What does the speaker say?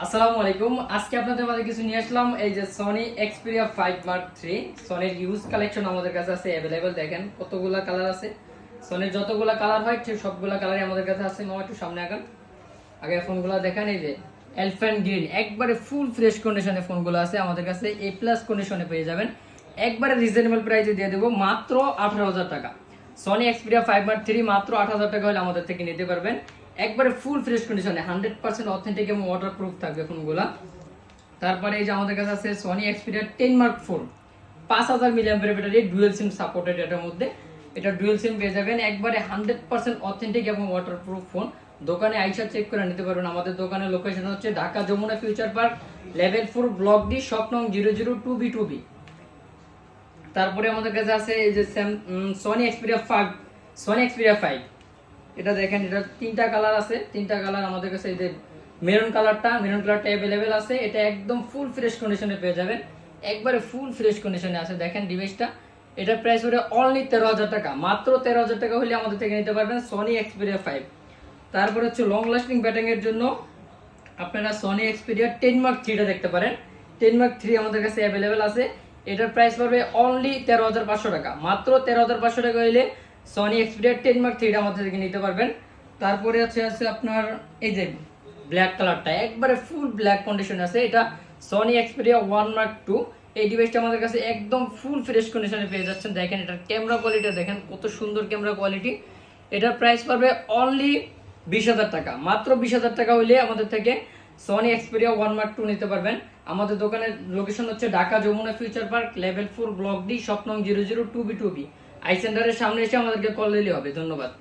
আসসালামু আলাইকুম। আজকে আপনাদের মাঝে কিছু নিয়ে আসলাম। এই যে সনি এক্সপিরিয়া 5 মার্ক 3 সনির ইউজ কালেকশন আমাদের কাছে আছে अवेलेबल। দেখেন কতগুলা কালার আছে। সনির যতগুলা কালার হয় ঠিক সবগুলা কালারই আমাদের কাছে আছে। মামা একটু সামনে আগান, আগে ফোনগুলো দেখেন। এই যে এলিফ্যান্ট গ্রিন, একবারে ফুল ফ্রেশ কন্ডিশনে ফোনগুলো আছে আমাদের কাছে। এ প্লাস কন্ডিশনে পেয়ে যাবেন, একবারে রিজনেবল প্রাইসে দিয়ে দেবো মাত্র 18,000 টাকা। সনি এক্সপিরিয়া 5 মার্ক 3 মাত্র 18,000 টাকা হলে আমাদের থেকে নিতে পারবেন। একবারে ফুল ফ্রেশ কন্ডিশনে 100% অথেন্টিক এবং ওয়াটারপ্রুফ থাকবে ফোনগুলা। তারপরে এই যে আমাদের কাছে আছে Sony Xperia 10 mark 4 5000 milliampere battery, dual SIM supported. এটার মধ্যে এটা ডুয়াল সিম পেয়ে যাবেন, একবারে 100% অথেন্টিক এবং ওয়াটারপ্রুফ ফোন। দোকানে আইসা চেক করে নিতে পারবেন। আমাদের দোকানের লোকেশন হচ্ছে Dhaka Jamuna future park, level 4, block D, shop নং 002B2B। তারপরে আমাদের কাছে আছে এই যে সনি এক্সপিরিয়া 5। এটা দেখেন, এটা তিনটা কালার আছে। তিনটা কালার আমাদের কাছে। এই যে মেরুন কালারটা অ্যাভেলেবেল আছে। এটা একদম ফুল ফ্রেশ কন্ডিশনে পেয়ে যাবেন, একবারে ফুল ফ্রেশ কন্ডিশনে আছে। দেখেন ডিভাইসটা, এটার প্রাইস হলো অনলি 13,000 টাকা। মাত্র 13,000 টাকা হলে আমাদের থেকে নিতে পারবেন সনি এক্সপিরিয়া 5। তারপরে হচ্ছে লং লাস্টিং ব্যাটারি এর জন্য আপনারা সনি এক্সপিরিয়া 10 মার্ক 3টা দেখতে পারেন। 10 মার্ক 3 আমাদের কাছে অ্যাভেলেবেল আছে। এটার প্রাইস পড়বে অনলি 13,500 টাকা। মাত্র 13,500 টাকা হইলে সনি এক্সপিরিয়া 10 মার্ক 3টা আমাদের থেকে নিতে পারবেন। তারপরে আছে আপনার এই যে ব্ল্যাক কালারটা, একবারে ফুল ব্ল্যাক কন্ডিশন আছে। এটা সনি এক্সপিরিয়া 1 মার্ক 2। এই ডিভাইসটা আমাদের কাছে একদম ফুল ফ্রেশ কন্ডিশনে পেয়ে যাচ্ছেন। দেখেন এটার ক্যামেরা কোয়ালিটি দেখেন, কত সুন্দর ক্যামেরা কোয়ালিটি। এটার প্রাইস পড়বে অনলি 20,000 টাকা। মাত্র 20,000 টাকা হইলে আমাদের থেকে সনি এক্সপিরিয়া 1 মার্ক 2 নিতে পারবেন। আমাদের দোকানের লোকেশন হচ্ছে Dhaka Jamuna future park, level 4, block D, shop নং 002B2B। আই সেন্টারের সামনে এসে আমাদেরকে কল দিলে হবে। ধন্যবাদ।